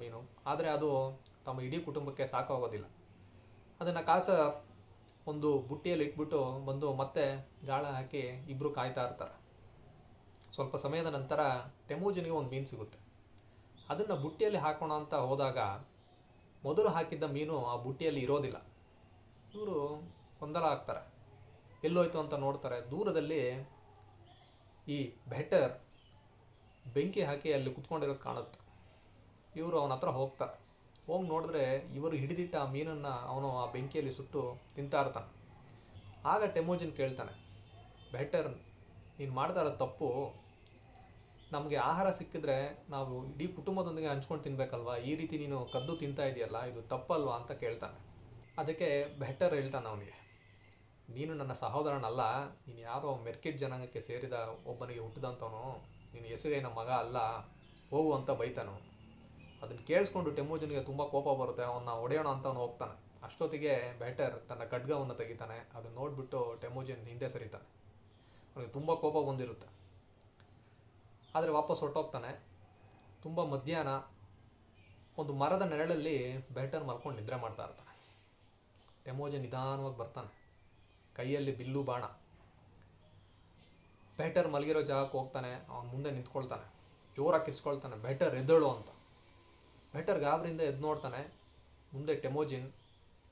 ಮೀನು. ಆದರೆ ಅದು ತಮ್ಮ ಇಡೀ ಕುಟುಂಬಕ್ಕೆ ಸಾಕಾಗೋದಿಲ್ಲ. ಅದನ್ನು ಕಾಸ ಒಂದು ಬುಟ್ಟಿಯಲ್ಲಿ ಇಟ್ಬಿಟ್ಟು ಬಂದು ಮತ್ತೆ ಗಾಳ ಹಾಕಿ ಇಬ್ಬರು ಕಾಯ್ತಾ ಇರ್ತಾರೆ. ಸ್ವಲ್ಪ ಸಮಯದ ನಂತರ ಟೆಮೋಜನಿಗೆ ಒಂದು ಮೀನು ಸಿಗುತ್ತೆ. ಅದನ್ನು ಬುಟ್ಟಿಯಲ್ಲಿ ಹಾಕೋಣ ಅಂತ ಹೋದಾಗ ಮೊದಲು ಹಾಕಿದ್ದ ಮೀನು ಆ ಬುಟ್ಟಿಯಲ್ಲಿ ಇರೋದಿಲ್ಲ. ಇವರು ಗೊಂದಲ ಆಗ್ತಾರೆ, ಎಲ್ಲೋಯ್ತು ಅಂತ ನೋಡ್ತಾರೆ. ದೂರದಲ್ಲಿ ಈ ಬೆಟರ್ ಬೆಂಕಿ ಹಾಕಿ ಅಲ್ಲಿ ಕುತ್ಕೊಂಡಿರೋದು ಕಾಣುತ್ತೆ. ಇವರು ಅವನ ಹತ್ರ ಹೋಗ್ತಾರೆ. ಹೋಗಿ ನೋಡಿದ್ರೆ ಇವರು ಹಿಡಿದಿಟ್ಟ ಆ ಮೀನನ್ನು ಅವನು ಆ ಬೆಂಕಿಯಲ್ಲಿ ಸುಟ್ಟು ತಿಂತಾ ಇರ್ತಾನೆ. ಆಗ ಟೆಮೋಜಿನ್ ಕೇಳ್ತಾನೆ, ಬೆಟರ್, ನೀನು ಮಾಡ್ತಾ ಇರೋ ತಪ್ಪು. ನಮಗೆ ಆಹಾರ ಸಿಕ್ಕಿದ್ರೆ ನಾವು ಇಡೀ ಕುಟುಂಬದೊಂದಿಗೆ ಹಂಚ್ಕೊಂಡು ತಿನ್ಬೇಕಲ್ವಾ? ಈ ರೀತಿ ನೀನು ಕದ್ದು ತಿಂತಾ ಇದೆಯಲ್ಲ, ಇದು ತಪ್ಪಲ್ವಾ ಅಂತ ಕೇಳ್ತಾನೆ. ಅದಕ್ಕೆ ಬೆಟರ್ ಹೇಳ್ತಾನೆ ಅವನಿಗೆ, ನೀನು ನನ್ನ ಸಹೋದರನಲ್ಲ, ನೀನು ಯಾರೋ ಮೆರ್ಕಿಟ್ ಜನಾಂಗಕ್ಕೆ ಸೇರಿದ ಒಬ್ಬನಿಗೆ ಹುಟ್ಟಿದಂಥವನು, ನೀನು ಎಸುಗೈನ ಮಗ ಅಲ್ಲ, ಹೋಗು ಅಂತ ಬೈತಾನು. ಅದನ್ನು ಕೇಳಿಸ್ಕೊಂಡು ಟೆಮೋಜನಿಗೆ ತುಂಬ ಕೋಪ ಬರುತ್ತೆ. ಅವನ್ನ ಹೊಡೆಯೋಣ ಅಂತ ಅವನು ಹೋಗ್ತಾನೆ. ಅಷ್ಟೊತ್ತಿಗೆ ಬೆಟರ್ ತನ್ನ ಖಡ್ಗವನ್ನು ತೆಗಿತಾನೆ. ಅದನ್ನು ನೋಡಿಬಿಟ್ಟು ಟೆಮೋಜಿನ್ ಹಿಂದೆ ಸರಿತಾನೆ. ಅವನಿಗೆ ತುಂಬ ಕೋಪ ಬಂದಿರುತ್ತೆ. ಆದರೆ ವಾಪಸ್ ಹೊರಟೋಗ್ತಾನೆ. ತುಂಬ ಮಧ್ಯಾಹ್ನ ಒಂದು ಮರದ ನೆರಳಲ್ಲಿ ಬೆಟರ್ ಮಲ್ಕೊಂಡು ನಿದ್ರೆ ಮಾಡ್ತಾ ಇರ್ತಾನೆ. ಟೆಮೋಜಿನ್ ನಿಧಾನವಾಗಿ ಬರ್ತಾನೆ, ಕೈಯಲ್ಲಿ ಬಿಲ್ಲು ಬಾಣ. ಬೆಟರ್ ಮಲಗಿರೋ ಜಾಗಕ್ಕೆ ಹೋಗ್ತಾನೆ. ಅವನ ಮುಂದೆ ನಿಂತ್ಕೊಳ್ತಾನೆ, ಜೋರಾಗಿ ಕಿರ್ಸ್ಕೊಳ್ತಾನೆ, ಬೆಟರ್ ಎದ್ದೇಳು ಅಂತ. ಬೆಟರ್ ಗಾಬರಿಯಿಂದ ಎದ್ದು ನೋಡ್ತಾನೆ. ಮುಂದೆ ಟೆಮೋಜಿನ್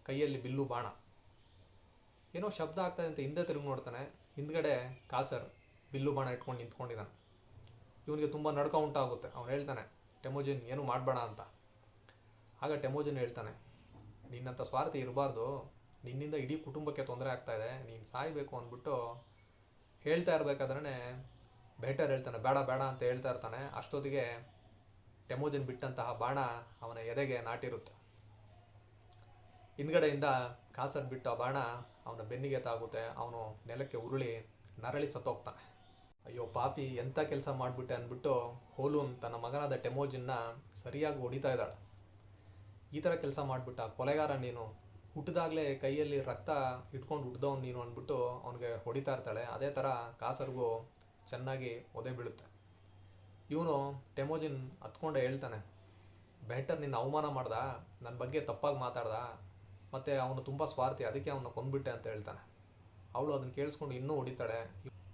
ಕೈಯಲ್ಲಿ ಬಿಲ್ಲು ಬಾಣ. ಏನೋ ಶಬ್ದ ಆಗ್ತಾನೆ ಅಂತ ಹಿಂದೆ ತಿರುಗಿ ನೋಡ್ತಾನೆ. ಹಿಂದ್ಗಡೆ ಕಾಸರ್ ಬಿಲ್ಲು ಬಾಣ ಇಟ್ಕೊಂಡು ನಿಂತ್ಕೊಂಡಿದ್ದಾನೆ. ಇವನಿಗೆ ತುಂಬ ನಡ್ಕ ಉಂಟಾಗುತ್ತೆ. ಅವನು ಹೇಳ್ತಾನೆ, ಟೆಮೋಜಿನ್ ಏನು ಮಾಡಬೇಡ ಅಂತ. ಆಗ ಟೆಮೋಜಿನ್ ಹೇಳ್ತಾನೆ, ನಿನ್ನಂಥ ಸ್ವಾರ್ಥಿ ಇರಬಾರ್ದು, ನಿನ್ನಿಂದ ಇಡೀ ಕುಟುಂಬಕ್ಕೆ ತೊಂದರೆ ಆಗ್ತಾಯಿದೆ, ನೀನು ಸಾಯಬೇಕು ಅಂದ್ಬಿಟ್ಟು ಹೇಳ್ತಾ ಇರಬೇಕಾದ್ರೆ ಬೆಟರ್ ಹೇಳ್ತಾನೆ, ಬೇಡ ಬೇಡ ಅಂತ ಹೇಳ್ತಾ ಇರ್ತಾನೆ. ಅಷ್ಟೊತ್ತಿಗೆ ಟೆಮೋಜಿನ್ ಬಿಟ್ಟಂತಹ ಬಾಣ ಅವನ ಎದೆಗೆ ನಾಟಿರುತ್ತೆ. ಹಿಂದ್ಗಡೆಯಿಂದ ಕಾಸರ್ ಬಿಟ್ಟು ಆ ಬಾಣ ಅವನ ಬೆನ್ನಿಗೆ ತಾಗುತ್ತೆ. ಅವನು ನೆಲಕ್ಕೆ ಉರುಳಿ ನರಳಿ ಸತ್ತೋಗ್ತಾನೆ. ಅಯ್ಯೋ ಪಾಪಿ, ಎಂಥ ಕೆಲಸ ಮಾಡಿಬಿಟ್ಟೆ ಅಂದ್ಬಿಟ್ಟು ಹೋಲೂನ್ ತನ್ನ ಮಗನಾದ ಟೆಮೋಜಿನ್ನ ಸರಿಯಾಗಿ ಹೊಡಿತಾ ಇದ್ದಾಳೆ. ಈ ಥರ ಕೆಲಸ ಮಾಡಿಬಿಟ್ಟ ಕೊಲೆಗಾರ ನೀನು, ಹುಟ್ಟಿದಾಗಲೇ ಕೈಯಲ್ಲಿ ರಕ್ತ ಇಟ್ಕೊಂಡು ಹುಟ್ಟಿದವನು ನೀನು ಅಂದ್ಬಿಟ್ಟು ಅವನಿಗೆ ಹೊಡಿತಾ ಇರ್ತಾಳೆ. ಅದೇ ಥರ ಕಾಸರ್ಗೂ ಚೆನ್ನಾಗಿ ಒದೆ ಬೀಳುತ್ತೆ. ಇವನು ಟೆಮೋಜಿನ್ ಹತ್ಕೊಂಡೆ ಹೇಳ್ತಾನೆ, ಬೆಟರ್ ನಿನ್ನ ಅವಮಾನ ಮಾಡ್ದ, ನನ್ನ ಬಗ್ಗೆ ತಪ್ಪಾಗಿ ಮಾತಾಡ್ದ, ಮತ್ತು ಅವನು ತುಂಬ ಸ್ವಾರ್ಥಿ, ಅದಕ್ಕೆ ಅವನ್ನ ಕೊಂದ್ಬಿಟ್ಟೆ ಅಂತ ಹೇಳ್ತಾನೆ. ಅವಳು ಅದನ್ನು ಕೇಳಿಸ್ಕೊಂಡು ಇನ್ನೂ ಹೊಡಿತಾಳೆ.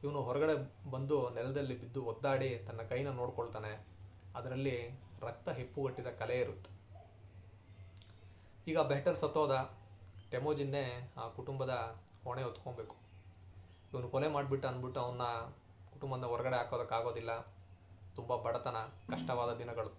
ಇವನು ಹೊರಗಡೆ ಬಂದು ನೆಲದಲ್ಲಿ ಬಿದ್ದು ಒದ್ದಾಡಿ ತನ್ನ ಕೈನ ನೋಡ್ಕೊಳ್ತಾನೆ. ಅದರಲ್ಲಿ ರಕ್ತ ಹೆಪ್ಪುಗಟ್ಟಿದ ಕಲೆ ಇರುತ್ತೆ. ಈಗ ಬೆಟರ್ ಸತ್ತೋದ. ಟೆಮೋಜಿನ್ನೇ ಆ ಕುಟುಂಬದ ಹೊಣೆ ಹೊತ್ಕೊಬೇಕು. ಇವನು ಕೊಲೆ ಮಾಡಿಬಿಟ್ಟ ಅಂದ್ಬಿಟ್ಟು ಅವನ್ನ ಕುಟುಂಬದ ಹೊರಗಡೆ ಹಾಕೋದಕ್ಕಾಗೋದಿಲ್ಲ. ತುಂಬ ಬಡತನ, ಕಷ್ಟವಾದ ದಿನಗಳು.